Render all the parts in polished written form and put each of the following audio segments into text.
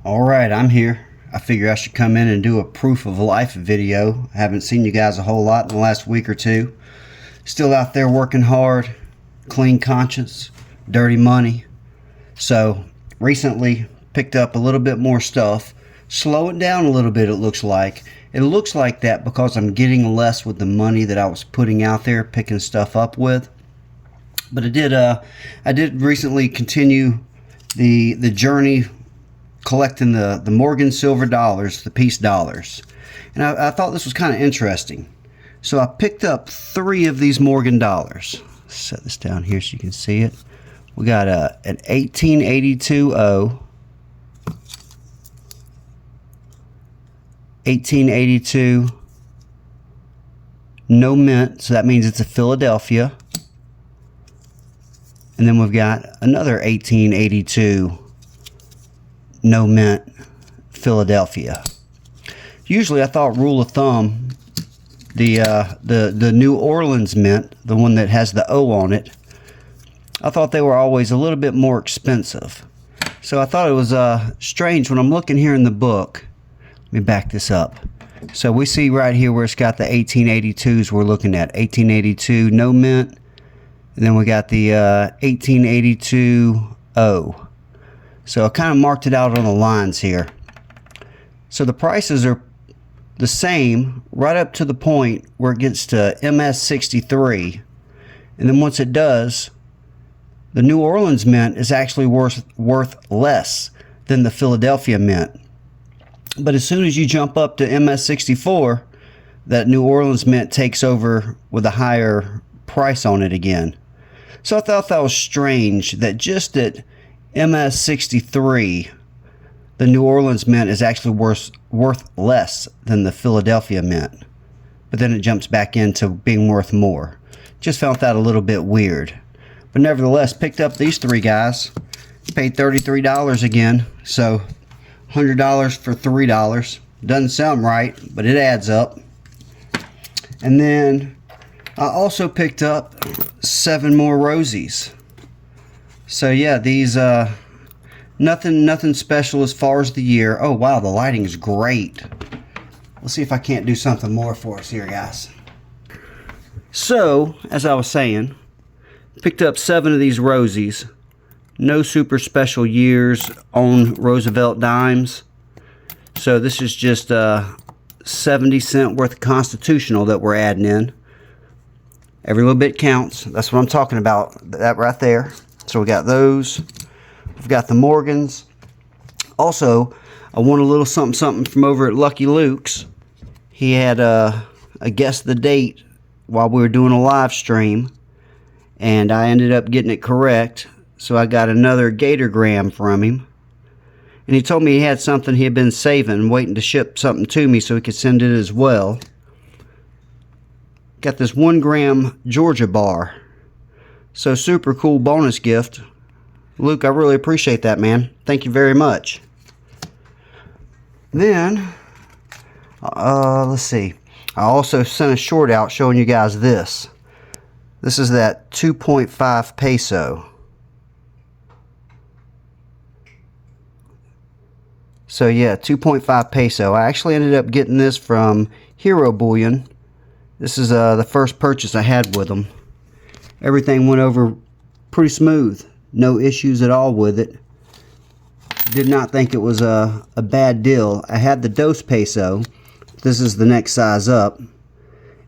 Alright, I'm here. I figure I should come in and do a proof of life video. I haven't seen you guys a whole lot in the last week or two. Still out there working hard, clean conscience, dirty money. So recently picked up a little bit more stuff. Slow it down a little bit, it looks like. It looks like that because I'm getting less with the money that I was putting out there, picking stuff up with. But I did recently continue the journey collecting the Morgan silver dollars, the peace dollars. And I thought this was kind of interesting. So I picked up 3 of these Morgan dollars. Set this down here so you can see it. We got an 1882 O, 1882 no mint, so that means it's a Philadelphia. And then we've got another 1882 no mint Philadelphia. Usually I thought, rule of thumb, the New Orleans mint, the one that has the O on it, I thought they were always a little bit more expensive. So I thought it was strange when I'm looking here in the book. Let me back this up. So we see right here where it's got the 1882s we're looking at. 1882 no mint. And then we got the 1882 O. So I kind of marked it out on the lines here. So the prices are the same right up to the point where it gets to MS63. And then once it does, the New Orleans mint is actually worth less than the Philadelphia mint. But as soon as you jump up to MS64, that New Orleans mint takes over with a higher price on it again. So I thought that was strange that just at MS63, the New Orleans mint is actually worth less than the Philadelphia mint. But then it jumps back into being worth more. Just found that a little bit weird. But nevertheless, picked up these 3 guys. Paid $33 again. So $100 for $3. Doesn't sound right, but it adds up. And then I also picked up 7 more Rosies. So yeah, these nothing special as far as the year. Oh wow, the lighting is great. Let's see if I can't do something more for us here, guys. So, as I was saying, picked up 7 of these Rosies. No super special years on Roosevelt dimes. So this is just 70-cent worth of Constitutional that we're adding in. Every little bit counts. That's what I'm talking about. That right there. So we got those. We've got the Morgans. Also, I won a little something from over at Lucky Luke's. He had a guess the date while we were doing a live stream, and I ended up getting it correct. So I got another Gatorgram from him. And he told me he had something he had been saving, waiting to ship something to me so he could send it as well. Got this 1 gram Georgia bar. So super cool bonus gift. Luke, I really appreciate that, man. Thank you very much. Then, let's see. I also sent a short out showing you guys this. This is that 2.5 peso. So yeah, 2.5 peso. I actually ended up getting this from Hero Bullion. This is the first purchase I had with them. Everything went over pretty smooth. No issues at all with it. Did not think it was a bad deal. I had the 2 peso. This is the next size up.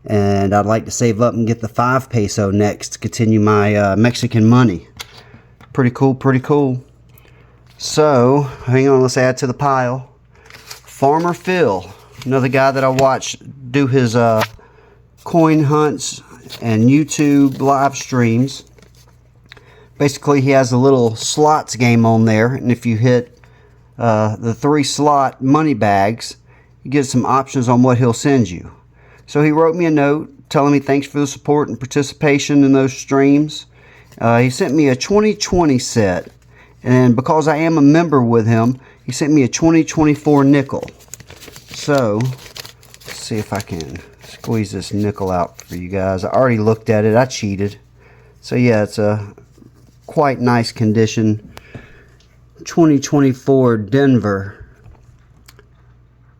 And I'd like to save up and get the 5 peso next to continue my Mexican money. Pretty cool, pretty cool. So, hang on, let's add to the pile. Farmer Phil, another guy that I watch do his coin hunts and YouTube live streams. Basically, he has a little slots game on there, and if you hit the 3 slot money bags, you get some options on what he'll send you. So he wrote me a note telling me thanks for the support and participation in those streams. He sent me a 2020 set, and because I am a member with him, he sent me a 2024 nickel. So, let's see if I can squeeze this nickel out for you guys. I already looked at it. I cheated. So yeah, it's a quite nice condition 2024 Denver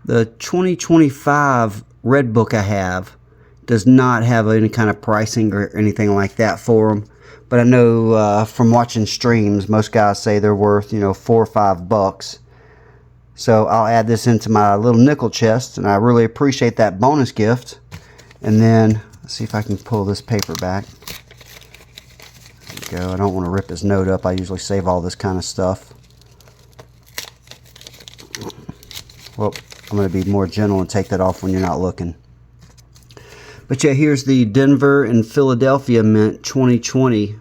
The 2025 Red Book I have does not have any kind of pricing or anything like that for them. But I know from watching streams, most guys say they're worth, you know, $4 or $5. So I'll add this into my little nickel chest, and I really appreciate that bonus gift. And then, let's see if I can pull this paper back. There we go. I don't want to rip his note up. I usually save all this kind of stuff. Well, I'm going to be more gentle and take that off when you're not looking. But yeah, here's the Denver and Philadelphia Mint 2020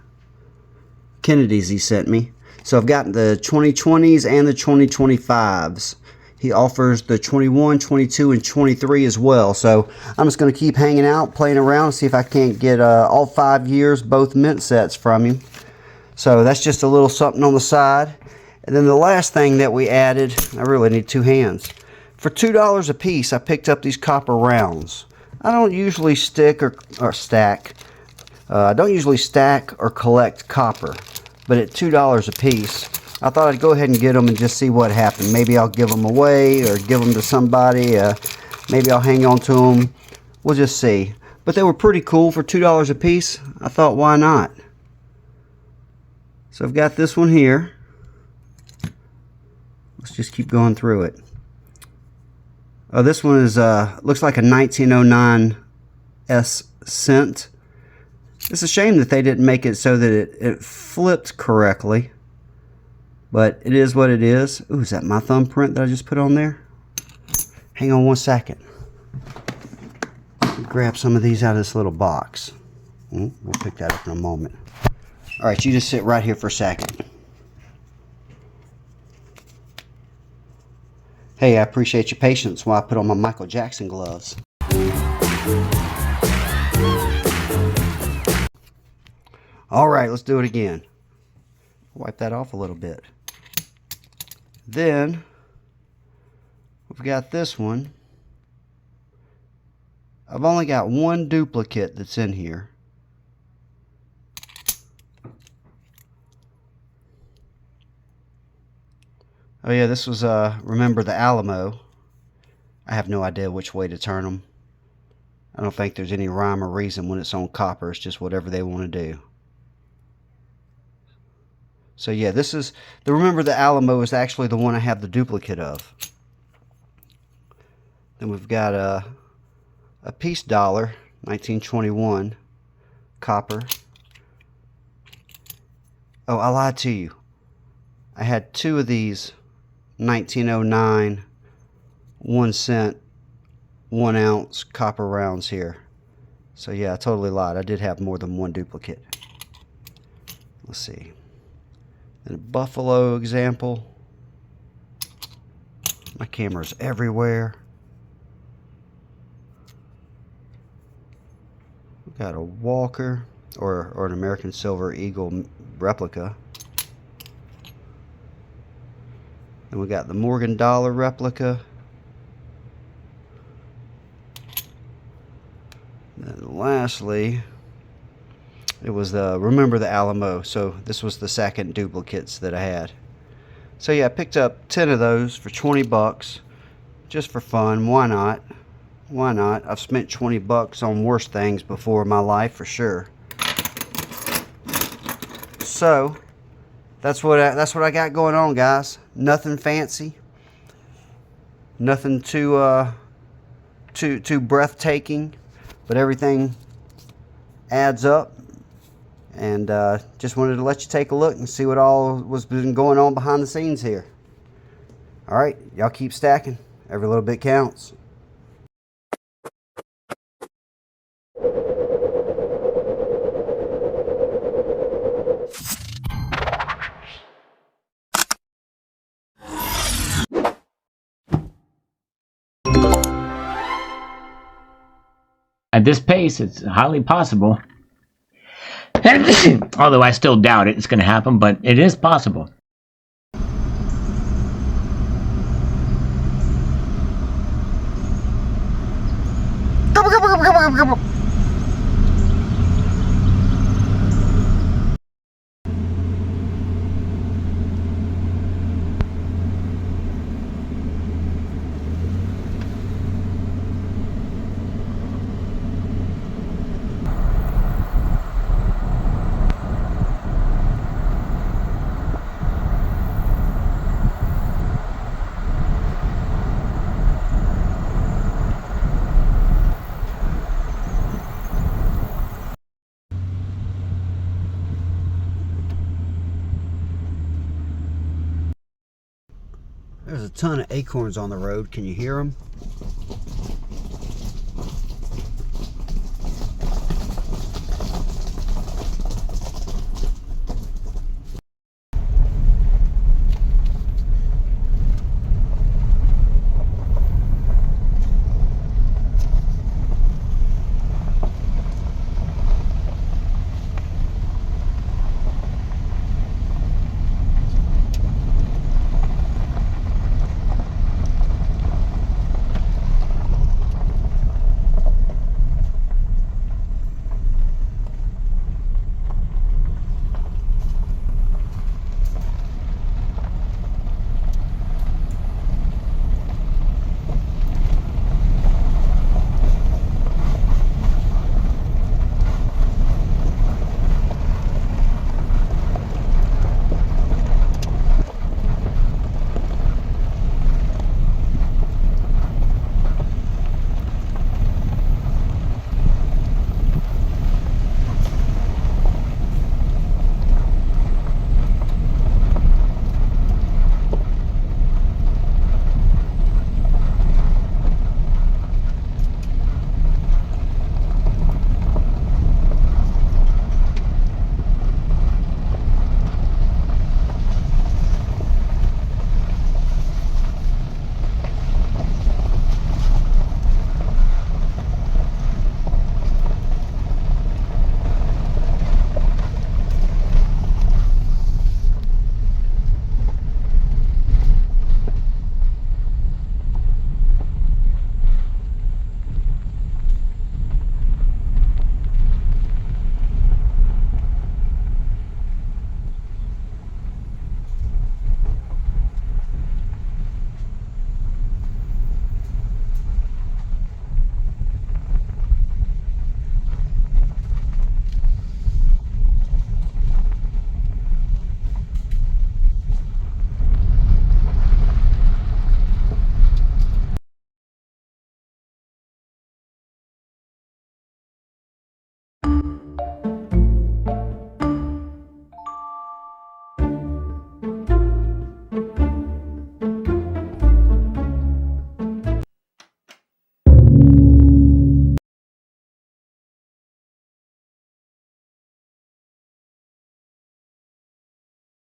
Kennedys he sent me. So I've got the 2020s and the 2025s. He offers the 21, 22, and 23 as well. So I'm just going to keep hanging out, playing around, see if I can't get all 5 years, both mint sets from him. So that's just a little something on the side. And then the last thing that we added, I really need two hands. For $2 a piece, I picked up these copper rounds. I don't usually stick or stack. I don't usually stack or collect copper, but at $2 a piece, I thought I'd go ahead and get them and just see what happened. Maybe I'll give them away or give them to somebody. Maybe I'll hang on to them. We'll just see. But they were pretty cool for $2 a piece. I thought, why not? So I've got this one here. Let's just keep going through it. Oh, this one is looks like a 1909 S cent. It's a shame that they didn't make it so that it flipped correctly. But it is what it is. Ooh, is that my thumbprint that I just put on there? Hang on one second. Grab some of these out of this little box. We'll pick that up in a moment. Alright, you just sit right here for a second. Hey, I appreciate your patience while I put on my Michael Jackson gloves. Alright, let's do it again. Wipe that off a little bit. Then, we've got this one. I've only got one duplicate that's in here. Oh yeah, this was, remember the Alamo. I have no idea which way to turn them. I don't think there's any rhyme or reason when it's on copper. It's just whatever they want to do. So yeah, this is, remember the Alamo is actually the one I have the duplicate of. Then we've got a piece dollar, 1921, copper. Oh, I lied to you. I had two of these 1909 1 cent 1 ounce copper rounds here. So yeah, I totally lied. I did have more than one duplicate. Let's see. And a buffalo example. My camera's everywhere. We've got a Walker or an American Silver Eagle replica. And we got the Morgan Dollar replica. And lastly, it was the, remember the Alamo. So this was the second duplicates that I had. So yeah, I picked up 10 of those for 20 bucks. Just for fun. Why not? Why not? I've spent 20 bucks on worse things before in my life for sure. So that's what I got going on, guys. Nothing fancy. Nothing too breathtaking, but everything adds up. And just wanted to let you take a look and see what all was been going on behind the scenes here. All right, y'all keep stacking. Every little bit counts. At this pace, it's highly possible. Although I still doubt it's going to happen, but it is possible. There's a ton of acorns on the road. Can you hear them?